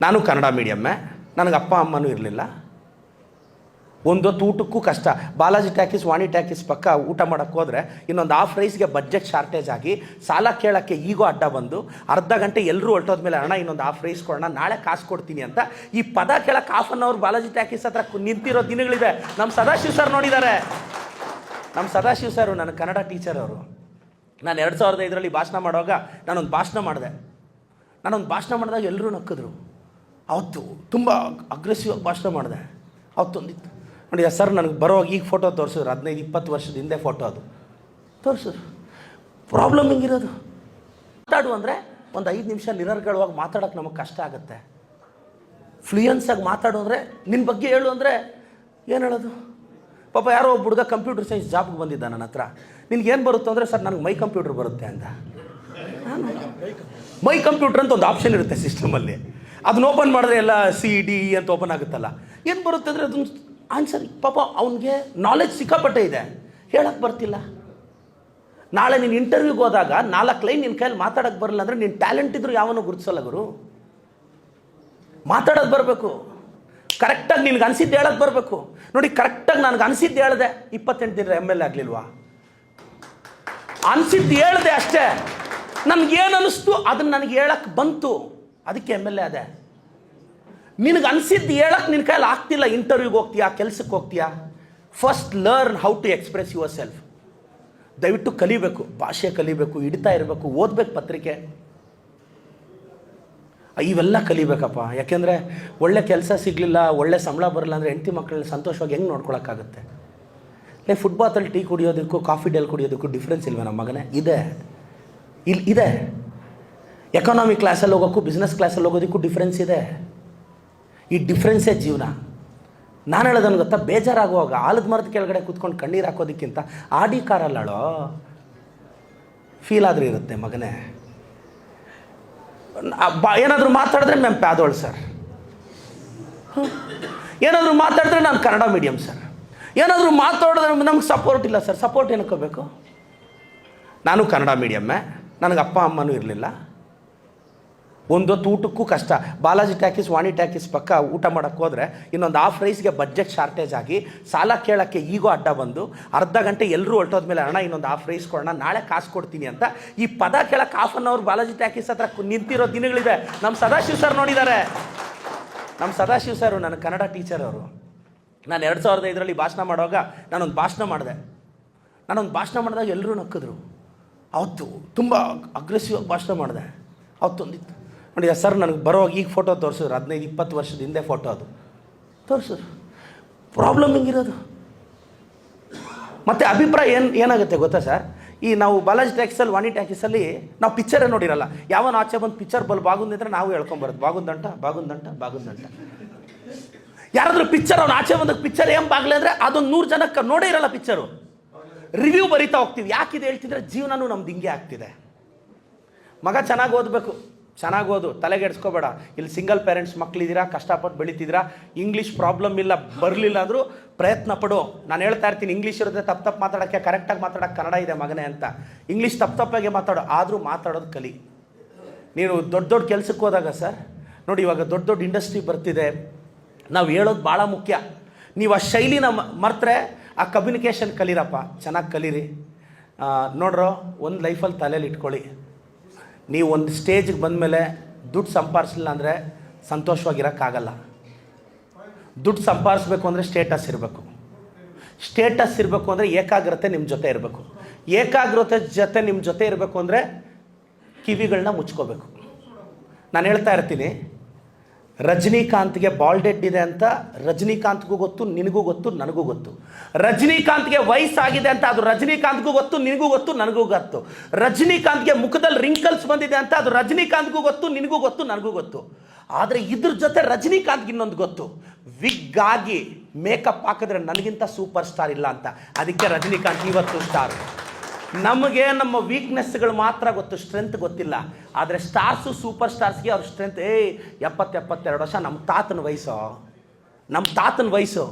ನಾನು ಕನ್ನಡ ಮೀಡಿಯಮ್ಮೇ, ನನಗೆ ಅಪ್ಪ ಅಮ್ಮನೂ ಇರಲಿಲ್ಲ. ಒಂದೊತ್ತು ಊಟಕ್ಕೂ ಕಷ್ಟ. ಬಾಲಾಜಿ ಟ್ಯಾಕೀಸ್, ವಾಣಿ ಟ್ಯಾಕೀಸ್ ಪಕ್ಕ ಊಟ ಮಾಡೋಕ್ಕೆ ಹೋದರೆ ಇನ್ನೊಂದು ಹಾಫ್ ರೈಸ್ಗೆ ಬಡ್ಜೆಟ್ ಶಾರ್ಟೇಜ್ ಆಗಿ ಸಾಲ ಕೇಳೋಕ್ಕೆ ಈಗೋ ಅಡ್ಡ ಬಂದು ಅರ್ಧ ಗಂಟೆ ಎಲ್ಲರೂ ಹೊರಟೋದ್ಮೇಲೆ ಅಣ್ಣ ಇನ್ನೊಂದು ಹಾಫ್ ರೈಸ್ ಕೊಡೋಣ, ನಾಳೆ ಕಾಸು ಕೊಡ್ತೀನಿ ಅಂತ ಈ ಪದ ಕೇಳೋಕ್ಕೆ half an hour Balaji talkies ಹತ್ರ ನಿಂತಿರೋ ದಿನಗಳಿವೆ. ನಮ್ಮ ಸದಾಶಿವ್ ಸರ್ ನೋಡಿದ್ದಾರೆ. ನಮ್ಮ ಸದಾಶಿವ್ ಸರ್ ನನ್ನ ಕನ್ನಡ ಟೀಚರ್ ಅವರು. ನಾನು 2005ರಲ್ಲಿ ಭಾಷಣ ಮಾಡುವಾಗ ನಾನೊಂದು ಭಾಷಣ ಮಾಡಿದಾಗ ಎಲ್ಲರೂ ನಕ್ಕಿದ್ರು. ಅವತ್ತು ತುಂಬ ಅಗ್ರೆಸಿವ್ ಆಗಿ ಭಾಷಣ ಮಾಡಿದೆ. ಅವತ್ತೊಂದಿತ್ತು ನೋಡಿ ಸರ್, ನನಗೆ ಬರೋವಾಗ ಈಗ ಫೋಟೋ ತೋರಿಸಿದ್ರು, 15-20 ವರ್ಷದ ಹಿಂದೆ ಫೋಟೋ ಅದು ತೋರಿಸಿದ್ರು. ಪ್ರಾಬ್ಲಮ್ ಹಿಂಗಿರೋದು. ಮಾತಾಡು ಅಂದರೆ ಒಂದು 5 ನಿಮಿಷ ನಿರರ್ಗಳವಾಗಿ ಮಾತಾಡೋಕ್ಕೆ ನಮಗೆ ಕಷ್ಟ ಆಗುತ್ತೆ. ಫ್ಲೂಯೆನ್ಸಾಗಿ ಮಾತಾಡು ಅಂದರೆ ನಿನ್ನ ಬಗ್ಗೆ ಹೇಳು ಅಂದರೆ ಏನು ಹೇಳೋದು? ಪಾಪ ಯಾರೋ ಒಬ್ಬ ಹುಡುಗ ಕಂಪ್ಯೂಟರ್ ಸೈನ್ಸ್ ಜಾಬ್ಗೆ ಬಂದಿದ್ದ ನನ್ನ ಹತ್ರ. ನಿನ್ಗೇನು ಬರುತ್ತೆ ಅಂದರೆ ಸರ್ ನನಗೆ ಮೈ ಕಂಪ್ಯೂಟರ್ ಬರುತ್ತೆ ಅಂತ. ಮೈ ಕಂಪ್ಯೂಟರ್ ಅಂತ ಒಂದು ಆಪ್ಷನ್ ಇರುತ್ತೆ ಸಿಸ್ಟಮಲ್ಲಿ, ಅದನ್ನ ಓಪನ್ ಮಾಡಿದ್ರೆ ಎಲ್ಲ CDE ಅಂತ ಓಪನ್ ಆಗುತ್ತಲ್ಲ. ಏನು ಬರುತ್ತೆ ಅಂದರೆ ಅದೊಂದು ಆನ್ಸರ್. ಪಾಪ ಅವನಿಗೆ ನಾಲೆಜ್ ಸಿಕ್ಕಾಪಟ್ಟೆ ಇದೆ, ಹೇಳಕ್ಕೆ ಬರ್ತಿಲ್ಲ. ನಾಳೆ ನೀನು ಇಂಟರ್ವ್ಯೂಗೆ ಹೋದಾಗ 4 ಲೈನ್ ನಿನ್ನ ಕೈಯಲ್ಲಿ ಮಾತಾಡೋಕ್ಕೆ ಬರಲ್ಲ ಅಂದರೆ ನಿನ್ನ ಟ್ಯಾಲೆಂಟ್ ಇದ್ರೂ ಯಾವನೂ ಗುರುತಿಸಲ್ಲ ಗುರು. ಮಾತಾಡೋದು ಬರಬೇಕು, ಕರೆಕ್ಟಾಗಿ ನಿನ್ಗೆ ಅನಿಸಿದ್ದು ಹೇಳೋಕ್ಕೆ ಬರಬೇಕು. ನೋಡಿ, ಕರೆಕ್ಟಾಗಿ ನನಗೆ ಅನಿಸಿದ್ದು ಹೇಳಿದೆ, 28 ದಿನ MLA ಆಗಲಿಲ್ವಾ? ಅನಿಸಿದ್ದು ಹೇಳಿದೆ ಅಷ್ಟೇ. ನನಗೇನು ಅನ್ನಿಸ್ತು ಅದನ್ನು ನನಗೆ ಹೇಳಕ್ಕೆ ಬಂತು, ಅದಕ್ಕೆ MLA ಅದೇ. ನಿನಗೆ ಅನಿಸಿದ್ದು ಹೇಳಕ್ಕೆ ನಿನ್ನ ಕೈಯಲ್ಲಿ ಆಗ್ತಿಲ್ಲ, ಇಂಟರ್ವ್ಯೂಗೆ ಹೋಗ್ತೀಯಾ, ಕೆಲಸಕ್ಕೆ ಹೋಗ್ತೀಯಾ, first learn how to express yourself. ದಯವಿಟ್ಟು ಕಲಿಬೇಕು, ಭಾಷೆ ಕಲಿಬೇಕು, ಹಿಡಿತಾ ಇರಬೇಕು, ಓದಬೇಕು, ಪತ್ರಿಕೆ ಇವೆಲ್ಲ ಕಲಿಬೇಕಪ್ಪ. ಯಾಕೆಂದರೆ ಒಳ್ಳೆ ಕೆಲಸ ಸಿಗಲಿಲ್ಲ, ಒಳ್ಳೆ ಸಂಬಳ ಬರಲ್ಲ ಅಂದರೆ ಹೆಂಡತಿ ಮಕ್ಕಳನ್ನ ಸಂತೋಷವಾಗಿ ಹೆಂಗೆ ನೋಡ್ಕೊಳಕ್ಕಾಗುತ್ತೆ? ಫುಟ್ಬಾತಲ್ಲಿ ಟೀ ಕುಡಿಯೋದಕ್ಕೂ ಕಾಫಿ ಡೇಲ್ ಕುಡಿಯೋದಕ್ಕೂ ಡಿಫ್ರೆನ್ಸ್ ಇಲ್ವೇ ನಮ್ಮ ಮಗನೇ? ಇದೆ. ಎಕಾನಮಿ ಕ್ಲಾಸಲ್ಲಿ ಹೋಗೋಕ್ಕೂ ಬಿಸ್ನೆಸ್ ಕ್ಲಾಸಲ್ಲಿ ಹೋಗೋದಕ್ಕೂ ಡಿಫ್ರೆನ್ಸ್ ಇದೆ. ಈ ಡಿಫ್ರೆನ್ಸೇ ಜೀವನ. ನಾನು ಹೇಳೋದನ್ನು ಗೊತ್ತಾ, ಬೇಜಾರಾಗುವಾಗ ಆಲದ ಮರದ ಕೆಳಗಡೆ ಕೂತ್ಕೊಂಡು ಕಣ್ಣೀರು ಹಾಕೋದಕ್ಕಿಂತ ಆಡಿ ಕಾರಲ್ಲಳೋ ಫೀಲ್ ಆದರೂ ಇರುತ್ತೆ ಮಗನೇ. ಏನಾದರೂ ಮಾತಾಡಿದ್ರೆ ಮ್ಯಾಮ್ ಪ್ಯಾದೋಳು ಸರ್, ಏನಾದರೂ ಮಾತಾಡಿದ್ರೆ ನಾನು ಕನ್ನಡ ಮೀಡಿಯಮ್ ಸರ್, ಏನಾದರೂ ಮಾತಾಡಿದ್ರೆ ನಮ್ಗೆ ಸಪೋರ್ಟ್ ಇಲ್ಲ ಸರ್. ಸಪೋರ್ಟ್ ಏನಕ್ಕೆ ಬೇಕು? ನಾನು ಕನ್ನಡ ಮೀಡಿಯಮ್ಮೇ, ನನಗೆ ಅಪ್ಪ ಅಮ್ಮನೂ ಇರಲಿಲ್ಲ. ಒಂದೊತ್ತು ಊಟಕ್ಕೂ ಕಷ್ಟ. ಬಾಲಾಜಿ ಟ್ಯಾಕೀಸ್, ವಾಣಿ ಟ್ಯಾಕೀಸ್ ಪಕ್ಕ ಊಟ ಮಾಡೋಕ್ಕೆ ಹೋದರೆ ಇನ್ನೊಂದು ಹಾಫ್ ರೈಸ್ಗೆ ಬಡ್ಜೆಟ್ ಶಾರ್ಟೇಜ್ ಆಗಿ ಸಾಲ ಕೇಳೋಕ್ಕೆ ಈಗೋ ಅಡ್ಡ ಬಂದು ಅರ್ಧ ಗಂಟೆ ಎಲ್ಲರೂ ಹೊರಟೋದ್ಮೇಲೆ ಅಣ್ಣ ಇನ್ನೊಂದು ಹಾಫ್ ರೈಸ್ ಕೊಡೋಣ, ನಾಳೆ ಕಾಸು ಕೊಡ್ತೀನಿ ಅಂತ ಈ ಪದ ಕೇಳೋಕ್ಕೆ half an hour Balaji talkies ಹತ್ರ ನಿಂತಿರೋ ದಿನಗಳಿವೆ. ನಮ್ಮ ಸದಾಶಿವ್ ಸರ್ ನೋಡಿದ್ದಾರೆ. ನಮ್ಮ ಸದಾಶಿವ್ ಸರ್ ನನ್ನ ಕನ್ನಡ ಟೀಚರ್ ಅವರು. ನಾನು 2005ರಲ್ಲಿ ಭಾಷಣ ಮಾಡುವಾಗ ನಾನೊಂದು ಭಾಷಣ ಮಾಡಿದಾಗ ಎಲ್ಲರೂ ನಕ್ಕಿದ್ರು. ಅವತ್ತು ತುಂಬ ಅಗ್ರೆಸಿವ್ ಆಗಿ ಭಾಷಣ ಮಾಡಿದೆ. ಅವತ್ತೊಂದಿತ್ತು ನೋಡಿ ಸರ್, ನನಗೆ ಬರೋವಾಗ ಈಗ ಫೋಟೋ ತೋರಿಸಿದ್ರು, 15-20 ವರ್ಷದ ಹಿಂದೆ ಫೋಟೋ ಅದು ತೋರಿಸಿದ್ರು. ಪ್ರಾಬ್ಲಮ್ ಹಿಂಗಿರೋದು. ಮತ್ತು ಅಭಿಪ್ರಾಯ ಏನಾಗುತ್ತೆ ಗೊತ್ತಾ ಸರ್? ಈ ನಾವು ಬಾಲಾಜಿ ಟ್ಯಾಕ್ಸಲ್ಲಿ, ವಾಣಿ ಟ್ಯಾಕ್ಸಲ್ಲಿ ನಾವು ಪಿಕ್ಚರೇ ನೋಡಿರಲ್ಲ. ಯಾವನ ಆಚೆ ಬಂದು ಪಿಕ್ಚರ್ ಬಾಗುಂದಿದ್ರೆ ನಾವು ಹೇಳ್ಕೊಂಬರೋದು ಬಾಗುಂದಂಟ. ಯಾರಾದರೂ ಪಿಕ್ಚರ್ ಅವ್ನು ಆಚೆ ಬಂದಾಗ ಪಿಕ್ಚರ್ ಏನು ಬಾಗ್ಲಿ ಅಂದರೆ ಅದೊಂದು 100 ಜನಕ್ಕೆ ನೋಡೇ ಇರಲ್ಲ ಪಿಕ್ಚರು. ರಿವ್ಯೂ ಬರಿತಾ ಹೋಗ್ತೀವಿ. ಯಾಕಿದೆ ಹೇಳ್ತಿದ್ರೆ ಜೀವನನೂ ನಮ್ದು ಹಿಂಗೆ ಆಗ್ತಿದೆ. ಮಗ ಚೆನ್ನಾಗಿ ಓದಬೇಕು, ಚೆನ್ನಾಗಿ ಓದು, ತಲೆಗೆಡ್ಸ್ಕೋಬೇಡ. ಇಲ್ಲಿ ಸಿಂಗಲ್ ಪೇರೆಂಟ್ಸ್ ಮಕ್ಕಳಿದ್ದೀರಾ, ಕಷ್ಟಪಟ್ಟು ಬೆಳೀತಿದ್ದೀರಾ, ಇಂಗ್ಲೀಷ್ ಪ್ರಾಬ್ಲಮ್ ಇಲ್ಲ, ಬರಲಿಲ್ಲ ಅಂದರೂ ಪ್ರಯತ್ನ ಪಡು. ನಾನು ಹೇಳ್ತಾ ಇರ್ತೀನಿ, ಇಂಗ್ಲೀಷ್ ಇರುತ್ತೆ ತಪ್ಪು ಮಾತಾಡೋಕ್ಕೆ, ಕರೆಕ್ಟಾಗಿ ಮಾತಾಡೋಕ್ಕೆ ಕನ್ನಡ ಇದೆ ಮಗನೇ ಅಂತ. ಇಂಗ್ಲೀಷ್ ತಪ್ಪಾಗೆ ಮಾತಾಡೋ, ಆದರೂ ಮಾತಾಡೋದು ಕಲಿ. ನೀನು ದೊಡ್ಡ ಕೆಲಸಕ್ಕೆ ಹೋದಾಗ ಸರ್ ನೋಡಿ, ಇವಾಗ ದೊಡ್ಡ ಇಂಡಸ್ಟ್ರಿ ಬರ್ತಿದೆ, ನಾವು ಹೇಳೋದು ಭಾಳ ಮುಖ್ಯ. ನೀವು ಆ ಶೈಲಿನ ಮರ್ತರೆ ಆ ಕಮ್ಯುನಿಕೇಷನ್ ಕಲೀರಪ್ಪ, ಚೆನ್ನಾಗಿ ಕಲೀರಿ. ನೋಡ್ರೋ, ಒಂದು ಲೈಫಲ್ಲಿ ತಲೆಯಲ್ಲಿ ಇಟ್ಕೊಳ್ಳಿ, ನೀವು ಒಂದು ಸ್ಟೇಜಿಗೆ ಬಂದಮೇಲೆ ದುಡ್ಡು ಸಂಪಾದಿಸಲಿಲ್ಲ ಅಂದರೆ ಸಂತೋಷವಾಗಿರೋಕ್ಕಾಗಲ್ಲ. ದುಡ್ಡು ಸಂಪಾದಿಸ್ಬೇಕು ಅಂದರೆ ಸ್ಟೇಟಸ್ ಇರಬೇಕು ಅಂದರೆ ಏಕಾಗ್ರತೆ ನಿಮ್ಮ ಜೊತೆ ಇರಬೇಕು. ಏಕಾಗ್ರತೆ ಜೊತೆ ನಿಮ್ಮ ಜೊತೆ ಇರಬೇಕು ಅಂದರೆ ಕಿವಿಗಳನ್ನ ಮುಚ್ಕೋಬೇಕು. ನಾನು ಹೇಳ್ತಾ ಇರ್ತೀನಿ, ರಜನಿಕಾಂತ್ಗೆ ಬಾಲ್ಡ್ ಹೆಡ್ ಇದೆ ಅಂತ ರಜನಿಕಾಂತ್ಗೂ ಗೊತ್ತು, ನಿನಗೂ ಗೊತ್ತು, ನನಗೂ ಗೊತ್ತು. ರಜನಿಕಾಂತ್ಗೆ ವಯಸ್ಸಾಗಿದೆ ಅಂತ ಅದು ರಜನಿಕಾಂತ್ಗೂ ಗೊತ್ತು, ನಿನಗೂ ಗೊತ್ತು, ನನಗೂ ಗೊತ್ತು. ರಜನಿಕಾಂತ್ಗೆ ಮುಖದಲ್ಲಿ ರಿಂಕಲ್ಸ್ ಬಂದಿದೆ ಅಂತ ಅದು ರಜನಿಕಾಂತ್ಗೂ ಗೊತ್ತು, ನಿನಗೂ ಗೊತ್ತು, ನನಗೂ ಗೊತ್ತು. ಆದರೆ ಇದ್ರ ಜೊತೆ ರಜನಿಕಾಂತ್ಗೆ ಇನ್ನೊಂದು ಗೊತ್ತು, ವಿಗ್ ಆಗಿ ಮೇಕಪ್ ಹಾಕಿದ್ರೆ ನನಗಿಂತ ಸೂಪರ್ ಸ್ಟಾರ್ ಇಲ್ಲ ಅಂತ. ಅದಕ್ಕೆ ರಜನಿಕಾಂತ್ ಇವತ್ತು ಸ್ಟಾರ್. ನಮಗೆ ನಮ್ಮ ವೀಕ್ನೆಸ್ಗಳು ಮಾತ್ರ ಗೊತ್ತು, ಸ್ಟ್ರೆಂತ್ ಗೊತ್ತಿಲ್ಲ. ಆದರೆ ಸ್ಟಾರ್ಸು, ಸೂಪರ್ ಸ್ಟಾರ್ಸ್ಗೆ ಅವ್ರ ಸ್ಟ್ರೆಂತ್ 70-72 ವರ್ಷ. ನಮ್ಮ ತಾತನ ವಯಸ್ಸು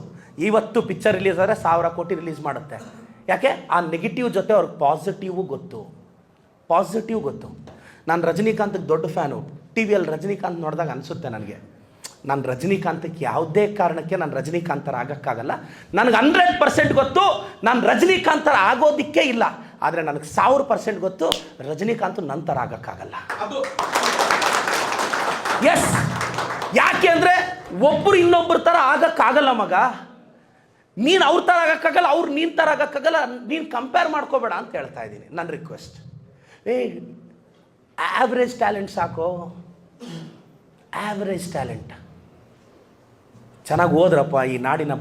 ಇವತ್ತು ಪಿಕ್ಚರ್ ರಿಲೀಸ್ ಆದರೆ 1000 ಕೋಟಿ ರಿಲೀಸ್ ಮಾಡುತ್ತೆ. ಯಾಕೆ? ಆ ನೆಗೆಟಿವ್ ಜೊತೆ ಅವ್ರಿಗೆ ಪಾಸಿಟಿವ್ ಗೊತ್ತು. ನಾನು ರಜನಿಕಾಂತ್ಗೆ ದೊಡ್ಡ ಫ್ಯಾನು. ಟಿ ವಿಯಲ್ಲಿ ರಜನಿಕಾಂತ್ ನೋಡಿದಾಗ ಅನಿಸುತ್ತೆ ನನಗೆ, ನಾನು ರಜನಿಕಾಂತಕ್ಕೆ ಯಾವುದೇ ಕಾರಣಕ್ಕೆ ನಾನು ರಜನಿಕಾಂತರ ಆಗೋಕ್ಕಾಗಲ್ಲ. ನನಗೆ 100% ಗೊತ್ತು ನಾನು ರಜನಿಕಾಂತರ ಆಗೋದಕ್ಕೆ ಇಲ್ಲ. ಆದರೆ ನನಗೆ 1000% ಗೊತ್ತು ರಜನಿಕಾಂತ್ ನಂತರ ಆಗೋಕ್ಕಾಗಲ್ಲ. ಎಸ್, ಯಾಕೆ ಅಂದರೆ ಒಬ್ಬರು ಇನ್ನೊಬ್ಬರ ಥರ ಆಗೋಕ್ಕಾಗಲ್ಲ ಮಗ. ನೀನು ಅವ್ರ ಥರ ಆಗೋಕ್ಕಾಗಲ್ಲ, ಅವ್ರು ನೀನು ಥರ ಆಗೋಕ್ಕಾಗಲ್ಲ. ನೀನು ಕಂಪೇರ್ ಮಾಡ್ಕೋಬೇಡ ಅಂತ ಹೇಳ್ತಾ ಇದ್ದೀನಿ. ನನ್ನ ರಿಕ್ವೆಸ್ಟ್, ಆ್ಯಾವ್ರೇಜ್ ಟ್ಯಾಲೆಂಟ್ ಸಾಕು. ಆ್ಯಾವ್ರೇಜ್ ಟ್ಯಾಲೆಂಟ್ ಚೆನ್ನಾಗಿ ಹೋದ್ರಪ್ಪ, ಈ ನಾಡಿನ